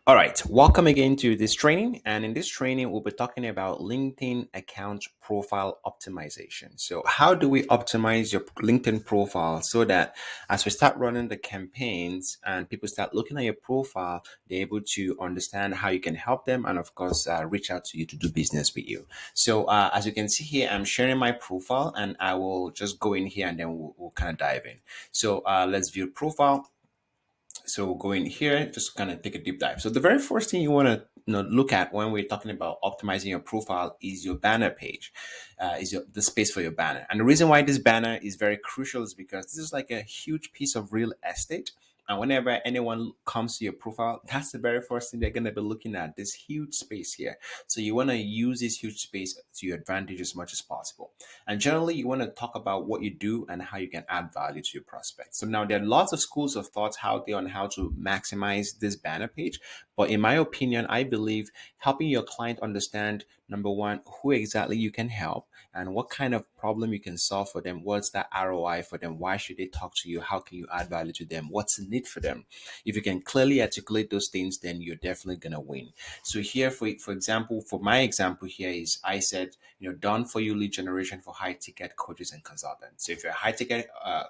All right, welcome again to this training. And in this training, we'll be talking about LinkedIn account profile optimization. So, how do we optimize your LinkedIn profile so that as we start running the campaigns and people start looking at your profile, they're able to understand how you can help them and, of course, reach out to you to do business with you. So, as you can see here, I'm sharing my profile and I will just go in here and then we'll kind of dive in. So, let's view profile. So we'll go in here, just kind of take a deep dive. So the very first thing you want to look at when we're talking about optimizing your profile is your banner page, the space for your banner. And the reason why this banner is very crucial is because this is like a huge piece of real estate. And whenever anyone comes to your profile, that's the very first thing they're going to be looking at, this huge space here. So you want to use this huge space to your advantage as much as possible. And generally, you want to talk about what you do and how you can add value to your prospects. So now there are lots of schools of thoughts out there on how to maximize this banner page. But in my opinion, I believe helping your client understand, number one, who exactly you can help and what kind of problem you can solve for them. What's that ROI for them? Why should they talk to you? How can you add value to them? What's the need for them? If you can clearly articulate those things, then you're definitely going to win. So here, for example, for my example here is I said, done for you lead generation for high ticket coaches and consultants. So if you're a high ticket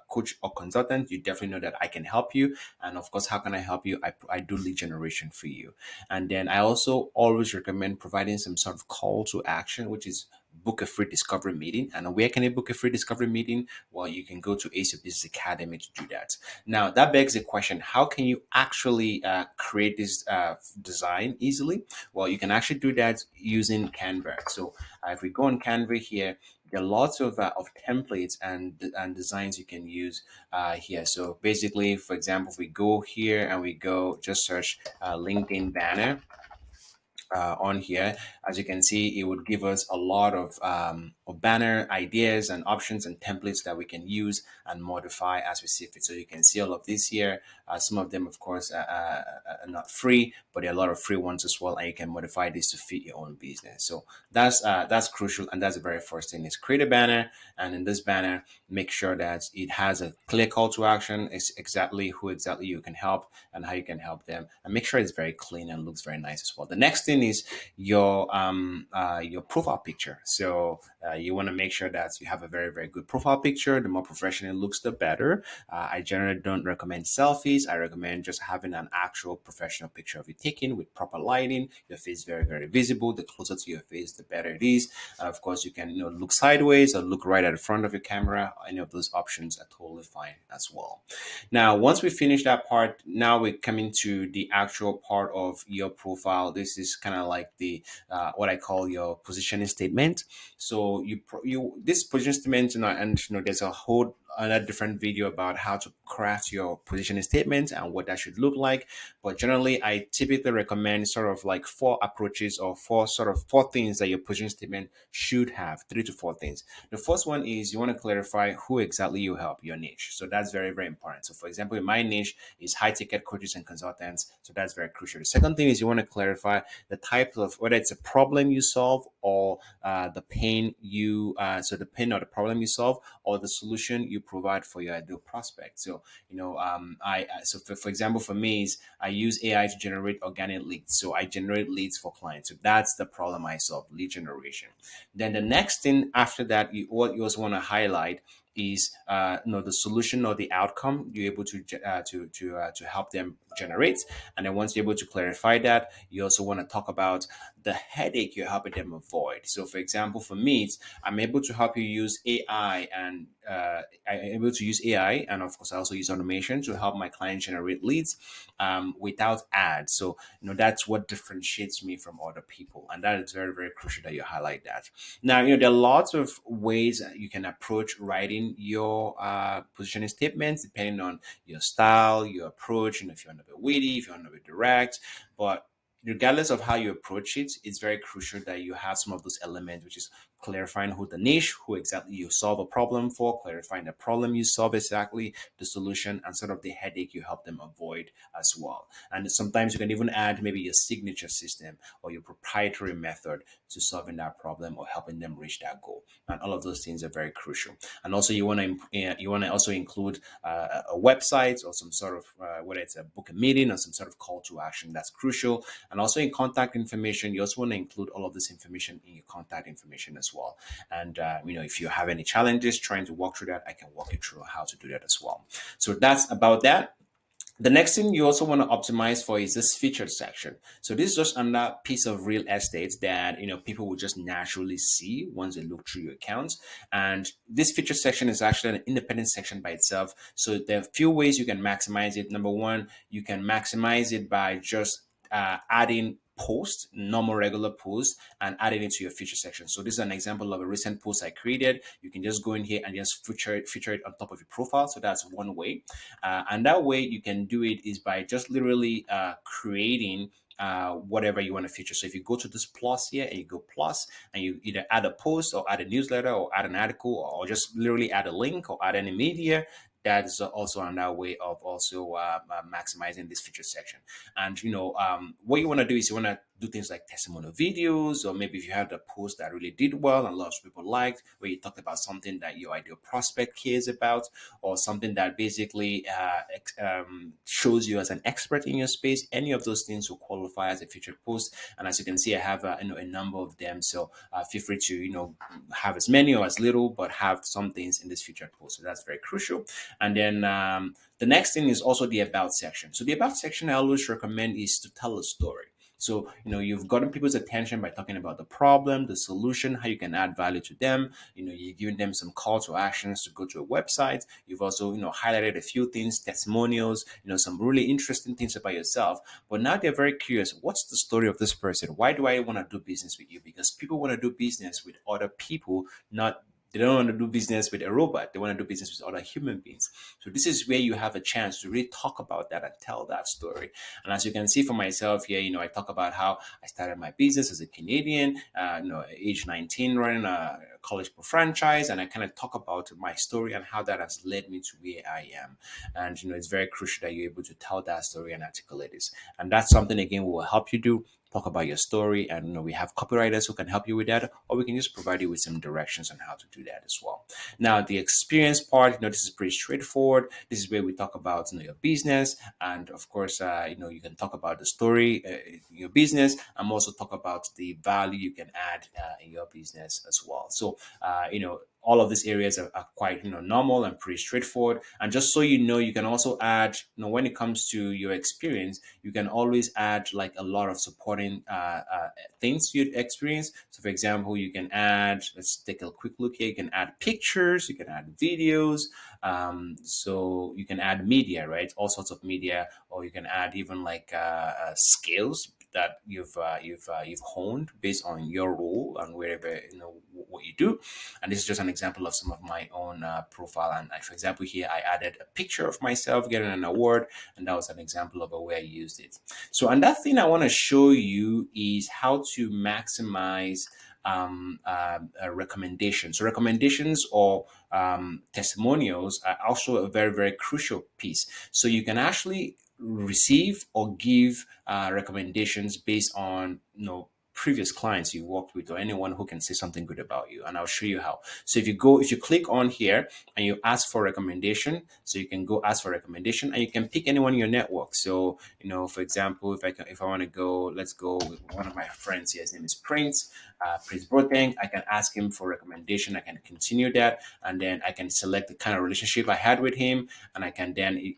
coach or consultant, you definitely know that I can help you. And of course, how can I help you? I do lead generation for you. And then I also always recommend providing some sort of call to action, which is book a free discovery meeting. And where can I book a free discovery meeting? Well, you can go to Ace of Business Academy to do that. Now, that begs the question, how can you actually create this design easily? Well, you can actually do that using Canva. So if we go on Canva here, there are lots of templates and designs you can use here. So basically, for example, if we go here and we go just search LinkedIn banner, on here, as you can see, it would give us a lot of banner ideas and options and templates that we can use and modify as we see fit. So you can see all of this here. Some of them, of course, are not free, but there are a lot of free ones as well, and you can modify this to fit your own business. So that's crucial, and that's the very first thing: is create a banner, and in this banner, make sure that it has a clear call to action. It's exactly who exactly you can help and how you can help them, and make sure it's very clean and looks very nice as well. The next thing is your profile picture. So you want to make sure that you have a very, very good profile picture. The more professional it looks, the better. I generally don't recommend selfies. I recommend just having an actual professional picture of you taken with proper lighting, your face very, very visible. The closer to your face, the better it is. Of course, you can look sideways or look right at the front of your camera. Any of those options are totally fine as well. Now, once we finish that part, now we're coming to the actual part of your profile. This is kind of like the what I call your positioning statement. So this position statement, and there's a whole another different video about how to craft your positioning statement and what that should look like. But generally, I typically recommend sort of like four approaches or four things that your positioning statement should have, 3 to 4 things. The first one is you want to clarify who exactly you help, your niche. So that's very, very important. So for example, my niche is high ticket coaches and consultants. So that's very crucial. The second thing is you want to clarify the type of, whether it's a problem you solve or the pain the pain or the problem you solve or the solution you provide for your ideal prospect. So, for example, for me is I use AI to generate organic leads. So I generate leads for clients. So that's the problem I solve, lead generation. Then the next thing after that, what you also want to highlight is the solution or the outcome you're able to help them generate. And then once you're able to clarify that, you also want to talk about the headache you're helping them avoid. So for example, for me, I'm able to help you use AI and I'm able to use AI, and of course I also use automation to help my clients generate leads without ads. So that's what differentiates me from other people, and that is very, very crucial that you highlight that. Now, there are lots of ways that you can approach writing your positioning statements depending on your style, your approach. If you want to be witty, if you want to be direct, but regardless of how you approach it, it's very crucial that you have some of those elements, which is clarifying who the niche, who exactly you solve a problem for, clarifying the problem you solve exactly, the solution, and sort of the headache you help them avoid as well. And sometimes you can even add maybe your signature system or your proprietary method to solving that problem or helping them reach that goal. And all of those things are very crucial. And also you want to also include a website or some sort of whether it's a book a meeting or some sort of call to action. That's crucial. And also in contact information, you also want to include all of this information in your contact information as well. And if you have any challenges trying to walk through that, I can walk you through how to do that as well. So that's about that. The next thing you also want to optimize for is this featured section. So this is just another piece of real estate that people will just naturally see once they look through your accounts. And this featured section is actually an independent section by itself. So there are a few ways you can maximize it. Number one, you can maximize it by just adding post, normal regular post, and add it into your feature section. So this is an example of a recent post I created. You can just go in here and just feature it on top of your profile. So that's one way. And that way you can do it is by just literally creating whatever you want to feature. So if you go to this plus here and you go plus and you either add a post or add a newsletter or add an article or just literally add a link or add any media, that is also another way of also maximizing this feature section. And what you want to do is you want to do things like testimonial videos, or maybe if you had a post that really did well and lots of people liked, where you talked about something that your ideal prospect cares about, or something that basically shows you as an expert in your space. Any of those things will qualify as a featured post. And as you can see, I have a number of them. So feel free to have as many or as little, but have some things in this featured post. So that's very crucial. And then the next thing is also the about section. So the about section I always recommend is to tell a story. So, you've gotten people's attention by talking about the problem, the solution, how you can add value to them. You're giving them some call to actions to go to a website. You've also, highlighted a few things, testimonials, some really interesting things about yourself. But now they're very curious. What's the story of this person? Why do I want to do business with you? Because people want to do business with other people, not they don't want to do business with a robot. They want to do business with other human beings. So this is where you have a chance to really talk about that and tell that story. And as you can see for myself here, I talk about how I started my business as a Canadian, age 19, running a college pro franchise. And I kind of talk about my story and how that has led me to where I am. And, it's very crucial that you're able to tell that story and articulate this. And that's something, again, we will help you do. Talk about your story, and we have copywriters who can help you with that, or we can just provide you with some directions on how to do that as well. Now, the experience part, this is pretty straightforward. This is where we talk about your business, and of course, you can talk about the story, your business, and also talk about the value you can add in your business as well. So, all of these areas are quite normal and pretty straightforward. And just so you can also add, when it comes to your experience, you can always add like a lot of supporting things you'd experience. So for example, you can add, let's take a quick look here, you can add pictures, you can add videos, so you can add media, right? All sorts of media, or you can add even like skills that you've honed based on your role and wherever what you do. And this is just an example of some of my own profile. And for example, here I added a picture of myself getting an award, and that was an example of a way I used it. So, and that thing I want to show you is how to maximize recommendations. So recommendations or testimonials are also a very, very crucial piece. So you can actually receive or give recommendations based on previous clients you worked with or anyone who can say something good about you. And I'll show you how. So if you click on here and you ask for recommendation, so you can go ask for recommendation and you can pick anyone in your network. So, for example, if I want to go, let's go with one of my friends here. His name is Prince Broteng. I can ask him for recommendation. I can continue that. And then I can select the kind of relationship I had with him. And I can then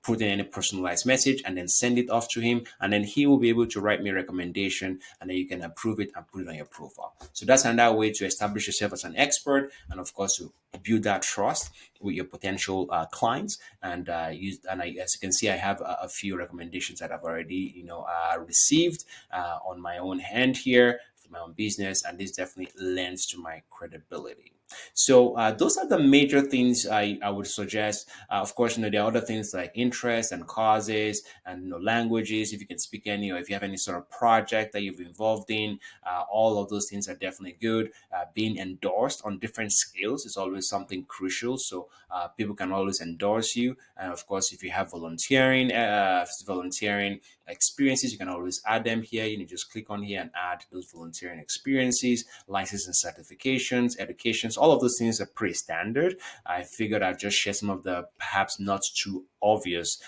put in any personalized message and then send it off to him, and then he will be able to write me a recommendation, and then you can approve it and put it on your profile. So that's another way to establish yourself as an expert, and of course to build that trust with your potential clients. And as you can see, I have a few recommendations that I've already received on my own hand here for my own business, and this definitely lends to my credibility. So those are the major things I would suggest. Of course, there are other things like interests and causes and languages. If you can speak any, or if you have any sort of project that you've been involved in, all of those things are definitely good. Being endorsed on different skills is always something crucial. So people can always endorse you. And of course, if you have volunteering experiences, you can always add them here. Just click on here and add those volunteering experiences, license and certifications, educations. All of those things are pretty standard. I figured I'd just share some of the perhaps not too obvious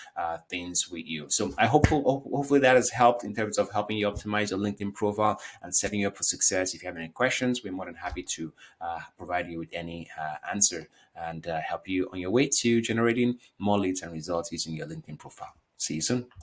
things with you. So hopefully that has helped in terms of helping you optimize your LinkedIn profile and setting you up for success. If you have any questions, we're more than happy to provide you with any answer and help you on your way to generating more leads and results using your LinkedIn profile. See you soon.